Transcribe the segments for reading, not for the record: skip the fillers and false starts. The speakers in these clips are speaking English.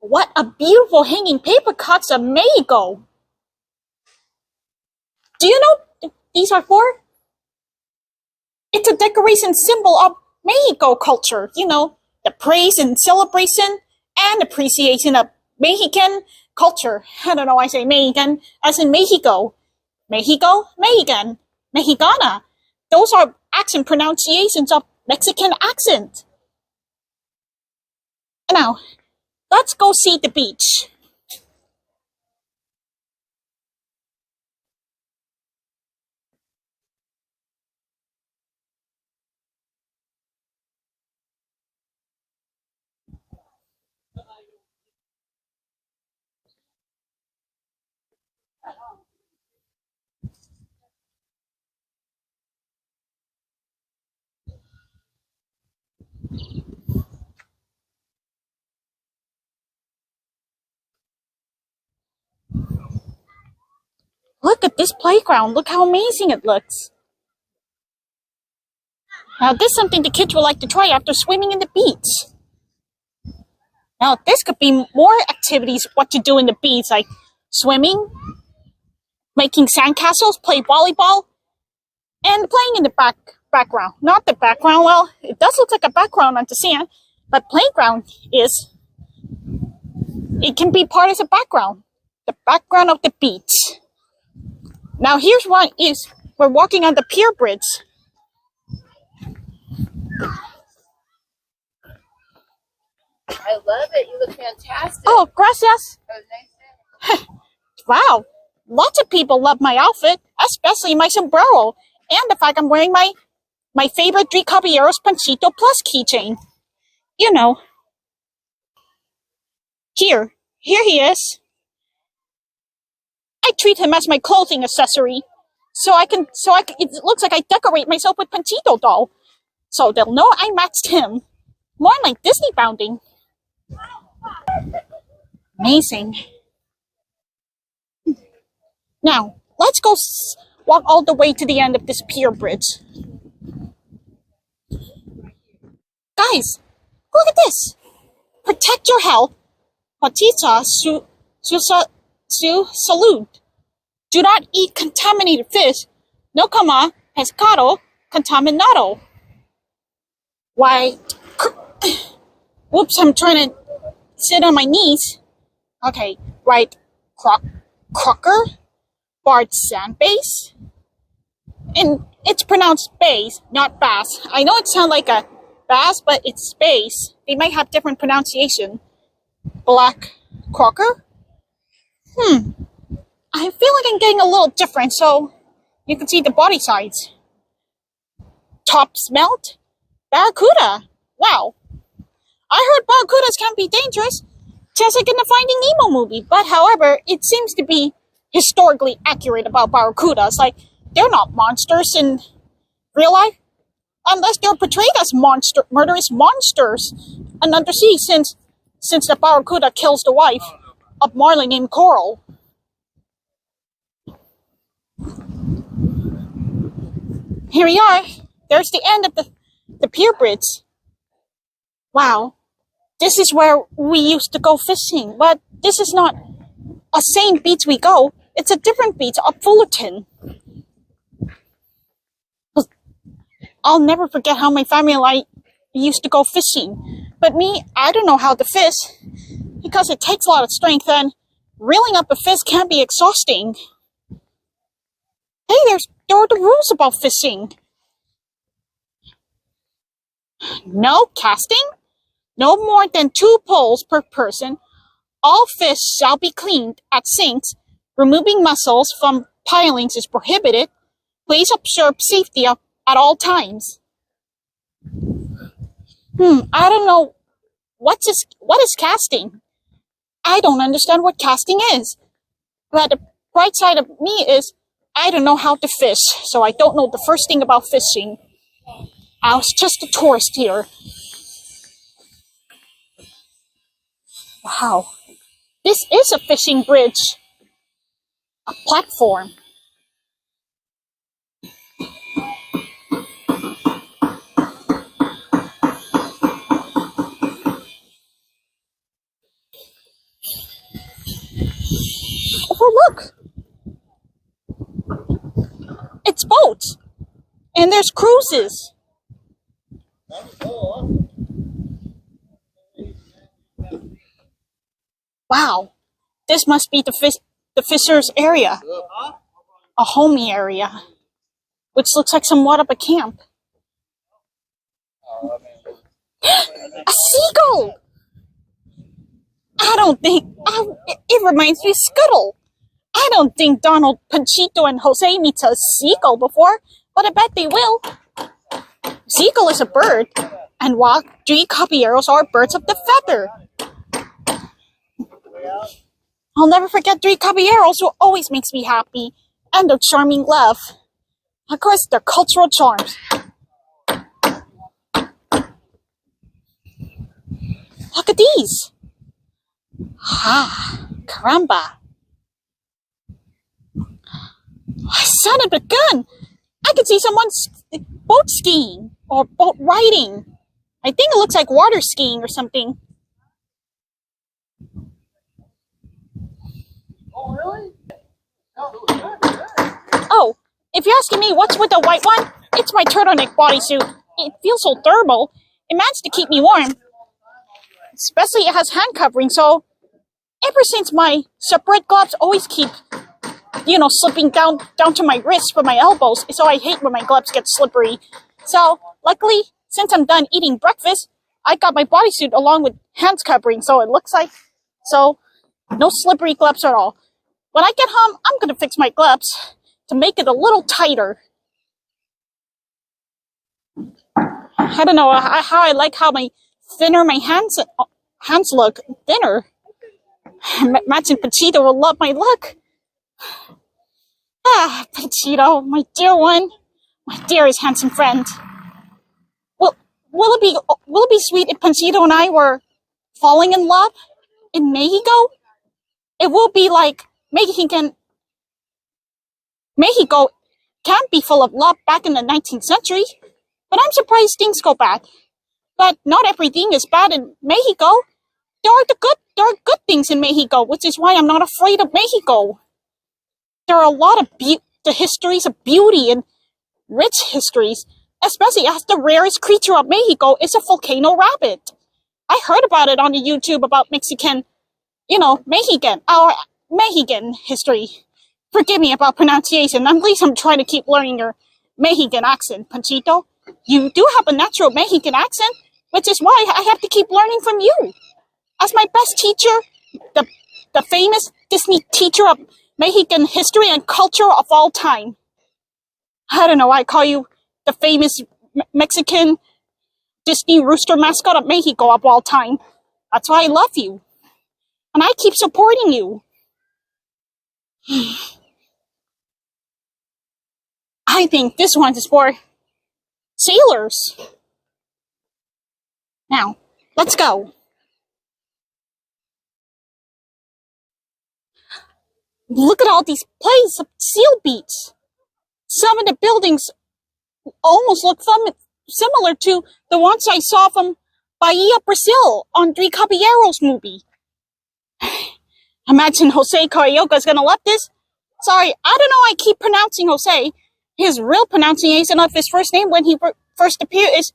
What a beautiful hanging paper cuts of Mexico. Do you know what these are for? It's a decoration symbol of Mexico culture. You know, the praise and celebration and appreciation of Mexican culture. I don't know why I say Mexican, as in Mexico. Mexico, Mexican, Mexicana. Those are accent pronunciations of Mexican accent. Now, let's go see the beach. Look at this playground. Look how amazing it looks. Now, this is something the kids would like to try after swimming in the beach. Now, this could be more activities what to do in the beach, like swimming, making sandcastles, play volleyball, and playing in the background. Not the background, well, it does look like a background on the sand, but playground is, it can be part of the background of the beach. Now, here's one is, we're walking on the pier bridge. I love it. You look fantastic. Oh, gracias. That was nice. Wow. Lots of people love my outfit, especially my sombrero, and the fact I'm wearing my favorite 3 Caballeros Panchito Plus keychain. You know. Here he is. I treat him as my clothing accessory. It looks like I decorate myself with Panchito doll. So they'll know I matched him. More like Disney bounding. Amazing. Now, let's go walk all the way to the end of this pier bridge. Guys, look at this. Protect your health. Patita su salud. Do not eat contaminated fish. No coma pescado contaminado. Why? Whoops, I'm trying to sit on my knees. Okay, right. Crocker, barred sand bass. And it's pronounced bass, not bass. I know it sounds like a bass, but it's bass. They might have different pronunciation. Black crocker? I feel like I'm getting a little different, so you can see the body size. Top smelt? Barracuda. Wow. I heard barracudas can be dangerous, just like in the Finding Nemo movie. But however, it seems to be historically accurate about barracudas. Like, they're not monsters in real life, unless they're portrayed as murderous monsters and undersea, since the barracuda kills the wife of Marley named Coral. Here we are. There's the end of the pier bridge. Wow. This is where we used to go fishing, but this is not a same beach we go. It's a different beach up Fullerton. I'll never forget how my family and I used to go fishing. But me, I don't know how to fish because it takes a lot of strength, and reeling up a fish can be exhausting. Hey, there are the rules about fishing. No casting, no more than 2 poles per person. All fish shall be cleaned at sinks. Removing mussels from pilings is prohibited. Please observe safety at all times. I don't know. What is casting? I don't understand what casting is. But the bright side of me is I don't know how to fish, so I don't know the first thing about fishing. I was just a tourist here. Wow. This is a fishing bridge. A platform. Oh, look! It's boats! And there's cruises! Wow, this must be the Fishers area. A homey area. Which looks like somewhat of a camp. A seagull! I don't think... it reminds me of Scuttle. I don't think Donald, Panchito, and Jose meets a seagull before, but I bet they will. Seagull is a bird, and while three Caballeros are birds of the feather. I'll never forget three Caballeros who always makes me happy, and their charming laugh. Of course, their cultural charms. Look at these. Ah, caramba. Son of a gun! I could see someone boat skiing or boat riding. I think it looks like water skiing or something. Oh, really? Oh, if you're asking me what's with the white one, it's my turtleneck bodysuit. It feels so thermal. It managed to keep me warm. Especially it has hand covering, so ever since my separate gloves always keep, slipping down to my wrists from my elbows, so I hate when my gloves get slippery. So, luckily, since I'm done eating breakfast, I got my bodysuit along with hands covering, so it looks like, no slippery gloves at all. When I get home, I'm gonna fix my gloves to make it a little tighter. I don't know how I like how thinner my hands look, thinner. Imagine Panchito will love my look. Ah, Panchito, my dear one, my dearest handsome friend. Will it be sweet if Panchito and I were falling in love in Mexico? It will be like Mexico can't be full of love back in the 19th century, but I'm surprised things go bad. But not everything is bad in Mexico. There are good things in Mexico, which is why I'm not afraid of Mexico. There are a lot of the histories of beauty and rich histories, especially as the rarest creature of Mexico is a volcano rabbit. I heard about it on the YouTube about Mexican history. Forgive me about pronunciation. At least I'm trying to keep learning your Mexican accent, Panchito. You do have a natural Mexican accent, which is why I have to keep learning from you. As my best teacher, the famous Disney teacher of Mexican history and culture of all time. I don't know, I call you the famous Mexican Disney rooster mascot of Mexico of all time. That's why I love you. And I keep supporting you. I think this one is for sailors. Now, let's go. Look at all these places of seal beats. Some of the buildings almost look similar to the ones I saw from Bahia, Brazil on Three Caballeros movie. Imagine Jose Carioca is gonna love this. Sorry, I don't know, I keep pronouncing Jose. His real pronunciation of his first name when he first appeared is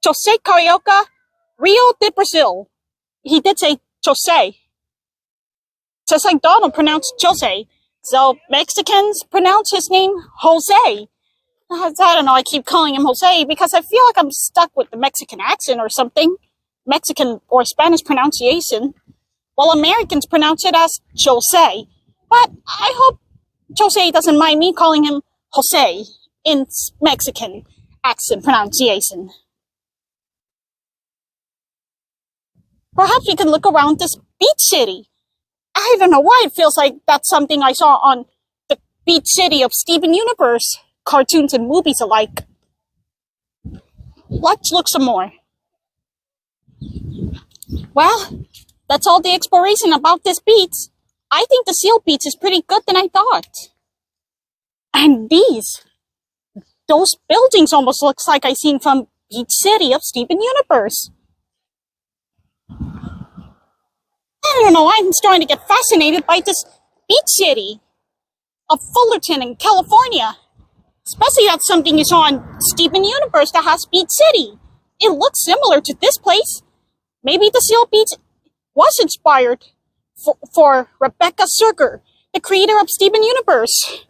Jose Carioca Rio de Brazil. He did say Jose. Just like Donald pronounced Jose. So Mexicans pronounce his name Jose. I don't know, I keep calling him Jose because I feel like I'm stuck with the Mexican accent or something. Mexican or Spanish pronunciation. While Americans pronounce it as Jose. But I hope Jose doesn't mind me calling him Jose in Mexican accent pronunciation. Perhaps we can look around this beach city. I don't know why it feels like that's something I saw on the beach city of Steven Universe cartoons and movies alike. Let's look some more. Well, that's all the exploration about this beach. I think the seal beach is pretty good than I thought. And those buildings almost looks like I seen from Beach City of Steven Universe. I don't know, I'm starting to get fascinated by this beach city of Fullerton in California. Especially that something is on Steven Universe that has Beach City. It looks similar to this place. Maybe the Seal Beach was inspired for Rebecca Sugar, the creator of Steven Universe.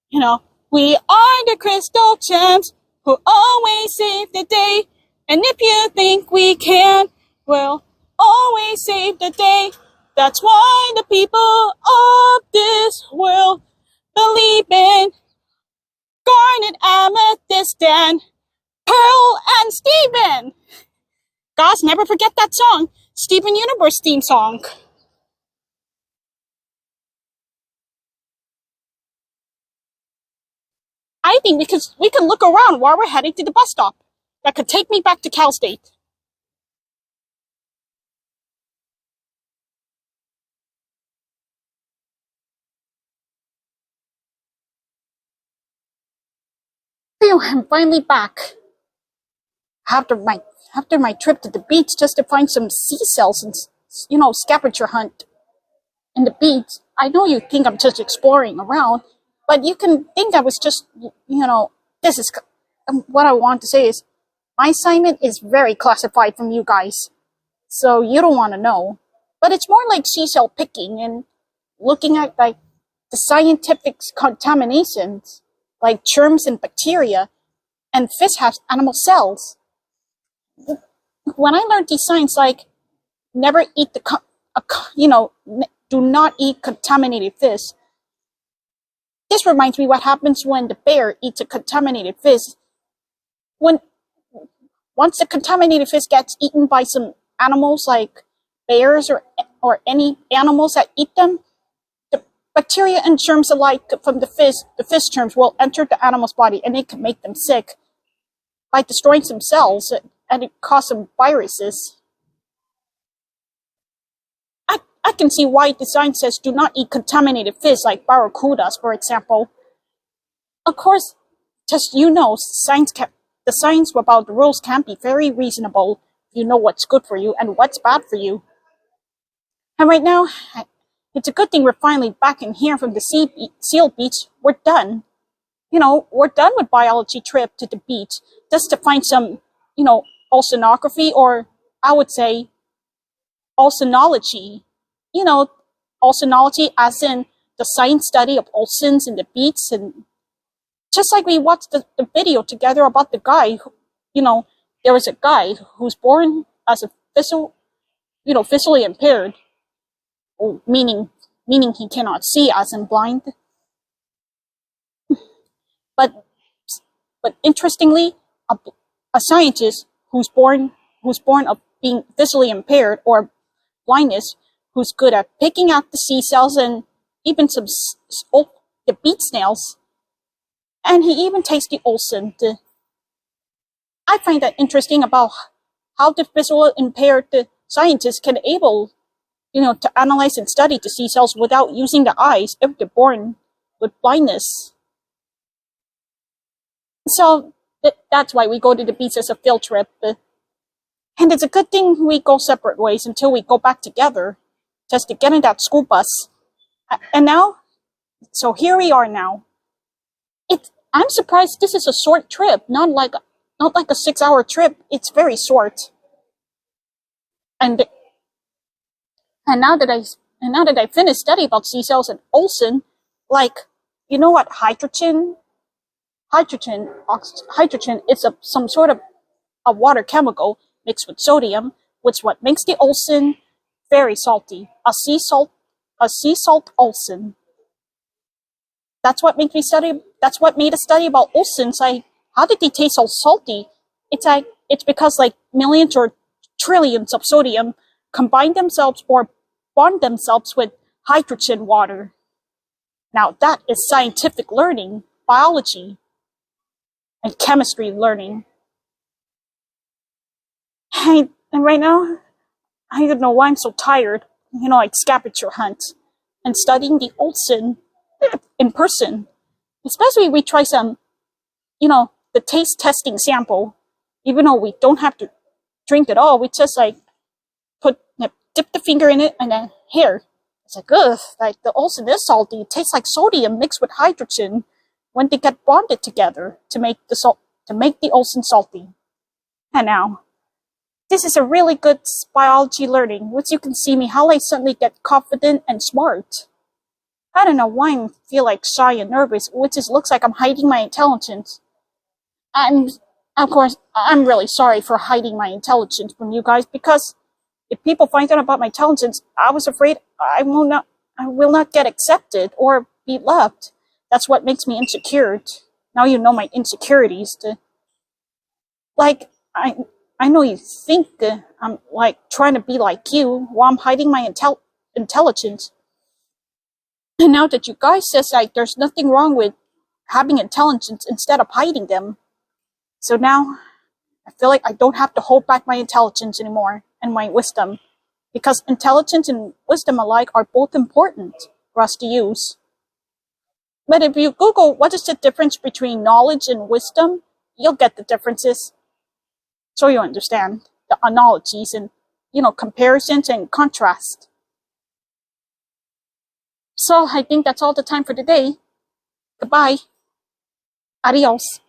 You know, we are the crystal champs who always save the day. And if you think we can, we'll always save the day. That's why the people of this world believe in Garnet, Amethyst, and Pearl, and Steven. Guys, never forget that song, Steven Universe theme song. I think we can look around while we're heading to the bus stop. That could take me back to Cal State. Phew, I'm finally back. After my trip to the beach just to find some seashells and, scavenger hunt in the beach. I know you think I'm just exploring around, but you can think I was just, this is what I want to say is my assignment is very classified from you guys, so you don't want to know. But it's more like seashell picking and looking at like the scientific contaminations, like germs and bacteria, and fish have animal cells. When I learned these signs, like never eat do not eat contaminated fish. This reminds me what happens when the bear eats a contaminated fish. Once the contaminated fish gets eaten by some animals like bears or any animals that eat them, the bacteria and germs alike from the fish germs will enter the animal's body and it can make them sick by destroying some cells and it causes some viruses. I can see why the sign says do not eat contaminated fish like barracudas, for example. Of course, just the signs about the rules can be very reasonable if you know what's good for you and what's bad for you. And right now, it's a good thing we're finally back in here from the Seal Beach. We're done. We're done with biology trip to the beach just to find some, oceanography, or I would say oceanology. Oceanology as in the science study of oceans and the beach, and just like we watched the video together about the guy there was a guy who's born as a visually impaired, meaning he cannot see as in blind. But interestingly, a scientist who's born of being visually impaired or blindness, who's good at picking out the seashells and even the beach snails, and he even tastes the ocean. I find that interesting about how the visually impaired scientists can able, to analyze and study the seashells without using the eyes if they're born with blindness. So that's why we go to the beach as a field trip. And it's a good thing we go separate ways until we go back together, just to get in that school bus. And now, so here we are now. I'm surprised this is a short trip, not like a 6-hour trip. It's very short. And now that I finished studying about seashells and ocean, like, you know what hydrogen is some sort of a water chemical mixed with sodium, which is what makes the ocean very salty. A sea salt ocean. That's what made us study about oceans. Like, how did they taste so salty? It's because like millions or trillions of sodium combine themselves or bond themselves with hydrogen water. Now that is scientific learning, biology, and chemistry learning. And right now, I don't know why I'm so tired. Like scavenger hunt and studying the ocean in person. Especially we try some, the taste testing sample. Even though we don't have to drink it all, we just like dip the finger in it and then here, It's like, ugh, like the Olsen is salty. It tastes like sodium mixed with hydrogen when they get bonded together to make the Olsen salty. And now, this is a really good biology learning. Once you can see me, how I suddenly get confident and smart. I don't know why I feel like shy and nervous, which just looks like I'm hiding my intelligence. Of course, I'm really sorry for hiding my intelligence from you guys, because if people find out about my intelligence, I was afraid I will not get accepted or be loved. That's what makes me insecure. Now you know my insecurities. I know you think I'm like trying to be like you while I'm hiding my intelligence. And now that you guys says like there's nothing wrong with having intelligence instead of hiding them. So now I feel like I don't have to hold back my intelligence anymore and my wisdom, because intelligence and wisdom alike are both important for us to use. But if you Google what is the difference between knowledge and wisdom, you'll get the differences. So you understand the analogies and, comparisons and contrast. So I think that's all the time for today. Goodbye. Adios.